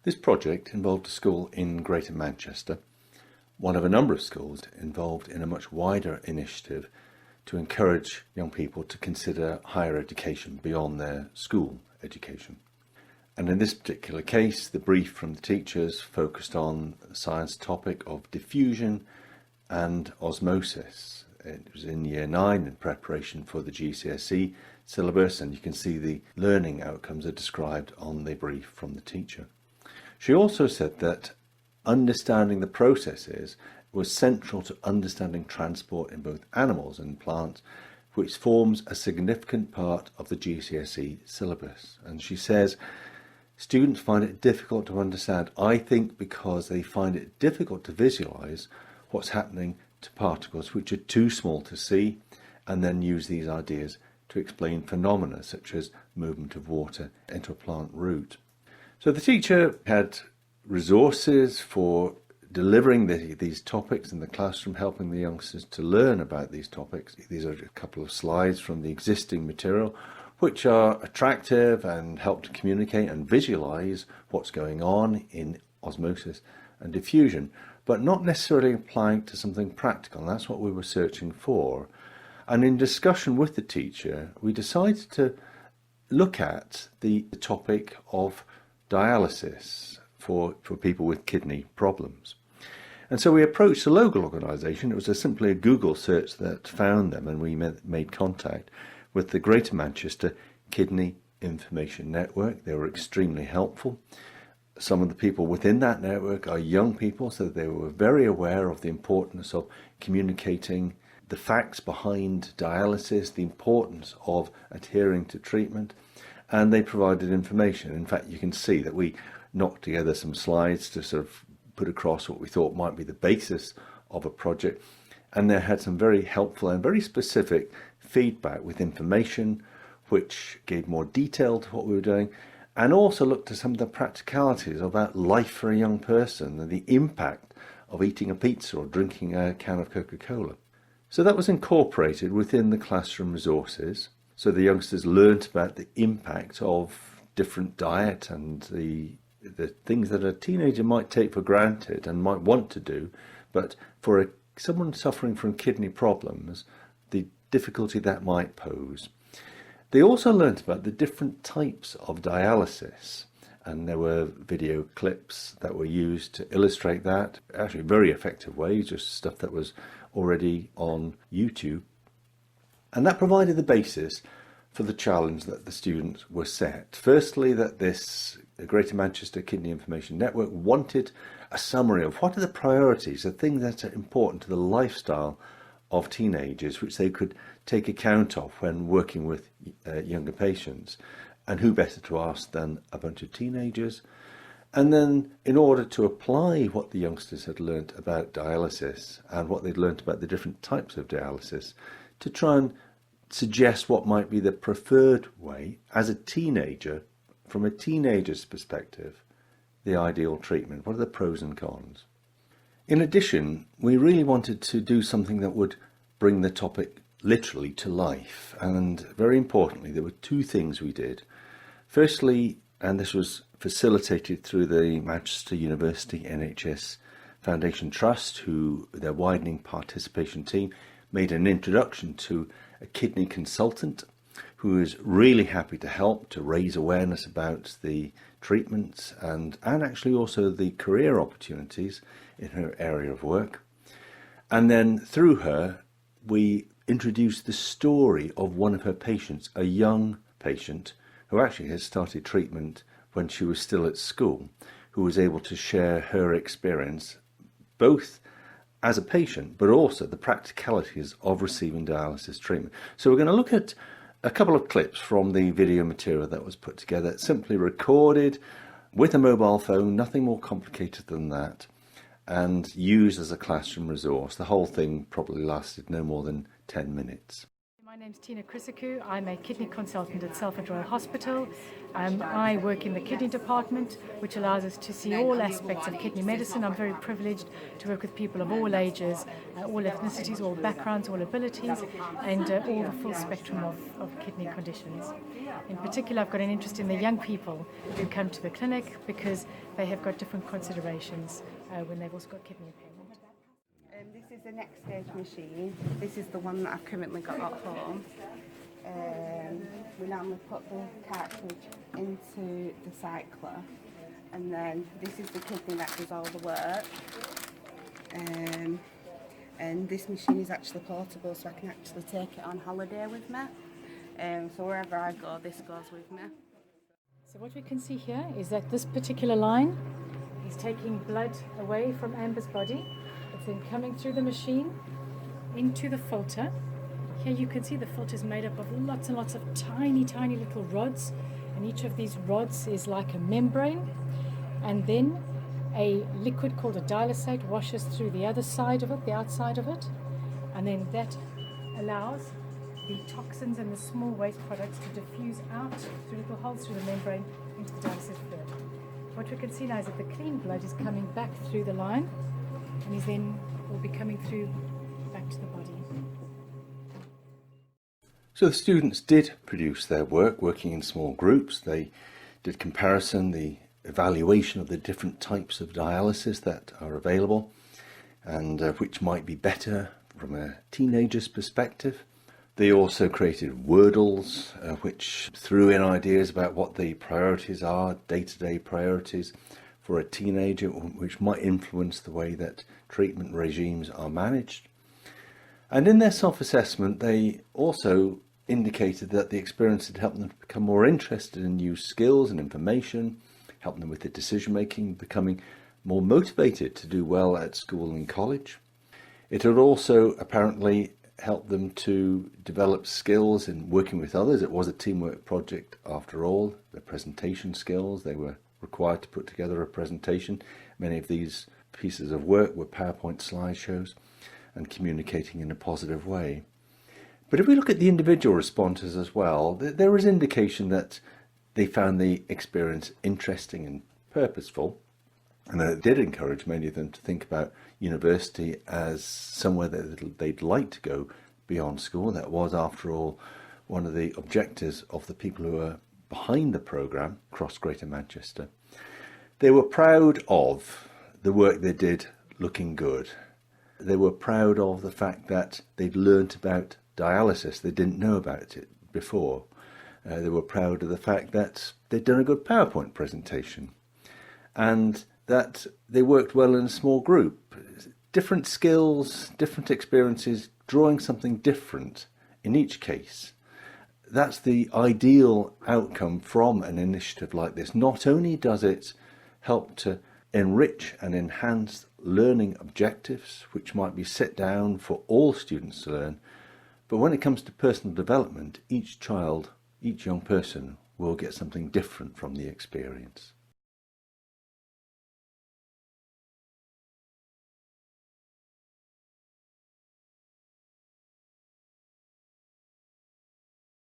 This project involved a school in Greater Manchester, one of a number of schools involved in a much wider initiative to encourage young people to consider higher education beyond their school education. And in this particular case, the brief from the teachers focused on the science topic of diffusion and osmosis. It was in Year 9 in preparation for the GCSE syllabus, and you can see the learning outcomes are described on the brief from the teacher. She also said that understanding the processes was central to understanding transport in both animals and plants, which forms a significant part of the GCSE syllabus. And she says, students find it difficult to understand, I think because they find it difficult to visualize what's happening to particles which are too small to see, and then use these ideas to explain phenomena such as movement of water into a plant root. So the teacher had resources for delivering these topics in the classroom, helping the youngsters to learn about these topics. These are a couple of slides from the existing material, which are attractive and help to communicate and visualize what's going on in osmosis and diffusion, but not necessarily applying to something practical. And that's what we were searching for. And in discussion with the teacher, we decided to look at the topic of dialysis for people with kidney problems. And so we approached a local organisation. It was simply a Google search that found them, and we made contact with the Greater Manchester Kidney Information Network. They were extremely helpful. Some of the people within that network are young people, so they were very aware of the importance of communicating the facts behind dialysis, the importance of adhering to treatment, and they provided information. In fact, you can see that we knocked together some slides to sort of put across what we thought might be the basis of a project, and they had some very helpful and very specific feedback with information which gave more detail to what we were doing, and also looked at some of the practicalities about life for a young person and the impact of eating a pizza or drinking a can of Coca-Cola. So that was incorporated within the classroom resources. So the youngsters learnt about the impact of different diet and the things that a teenager might take for granted and might want to do, but for someone suffering from kidney problems, the difficulty that might pose. They also learnt about the different types of dialysis, and there were video clips that were used to illustrate that, actually very effective ways, just stuff that was already on YouTube. And that provided the basis for the challenge that the students were set. Firstly, that this Greater Manchester Kidney Information Network wanted a summary of what are the priorities, the things that are important to the lifestyle of teenagers, which they could take account of when working with younger patients. And who better to ask than a bunch of teenagers? And then in order to apply what the youngsters had learnt about dialysis and what they'd learnt about the different types of dialysis, to try and suggest what might be the preferred way as a teenager, from a teenager's perspective, the ideal treatment. What are the pros and cons? In addition, we really wanted to do something that would bring the topic literally to life. And very importantly, there were two things we did. Firstly, and this was facilitated through the Manchester University NHS Foundation Trust, their widening participation team, made an introduction to a kidney consultant who is really happy to help to raise awareness about the treatments and actually also the career opportunities in her area of work. And then through her, we introduced the story of one of her patients, a young patient who actually had started treatment when she was still at school, who was able to share her experience both as a patient, but also the practicalities of receiving dialysis treatment. So we're going to look at a couple of clips from the video material that was put together, simply recorded with a mobile phone, nothing more complicated than that, and used as a classroom resource. The whole thing probably lasted no more than 10 minutes. My name's Tina Chrisiku. I'm a kidney consultant at Salford Royal Hospital. I work in the kidney department, which allows us to see all aspects of kidney medicine. I'm very privileged to work with people of all ages, all ethnicities, all backgrounds, all abilities, and all the full spectrum of kidney conditions. In particular, I've got an interest in the young people who come to the clinic because they have got different considerations when they've also got kidney impairment. This is the next stage machine. This is the one that I've currently got at home. We normally put the cartridge into the cycler, and then this is the kidney that does all the work. And this machine is actually portable, so I can actually take it on holiday with me. So wherever I go, this goes with me. So what we can see here is that this particular line is taking blood away from Amber's body. It's then coming through the machine into the filter. Here you can see the filter is made up of lots and lots of tiny, tiny little rods, and each of these rods is like a membrane. And then a liquid called a dialysate washes through the other side of it, the outside of it, and then that allows the toxins and the small waste products to diffuse out through little holes through the membrane into the dialysate fluid. What we can see now is that the clean blood is coming back through the line, and is then will be coming through back to the body. So the students did produce their work, working in small groups. They did comparison, the evaluation of the different types of dialysis that are available, and which might be better from a teenager's perspective. They also created wordles, which threw in ideas about what the priorities are, day-to-day priorities for a teenager, which might influence the way that treatment regimes are managed. And in their self-assessment, they also indicated that the experience had helped them to become more interested in new skills and information, helped them with their decision-making, becoming more motivated to do well at school and college. It had also apparently helped them to develop skills in working with others. It was a teamwork project after all. The presentation skills, they were required to put together a presentation. Many of these pieces of work were PowerPoint slideshows and communicating in a positive way. But if we look at the individual responses as well, there is indication that they found the experience interesting and purposeful, and that it did encourage many of them to think about university as somewhere that they'd like to go beyond school. That was, after all, one of the objectives of the people who were behind the programme across Greater Manchester. They were proud of the work they did looking good. They were proud of the fact that they'd learnt about dialysis. They didn't know about it before. They were proud of the fact that they'd done a good PowerPoint presentation, and that they worked well in a small group. Different skills, different experiences, drawing something different in each case. That's the ideal outcome from an initiative like this. Not only does it help to enrich and enhance learning objectives, which might be set down for all students to learn, but when it comes to personal development, each child, each young person will get something different from the experience.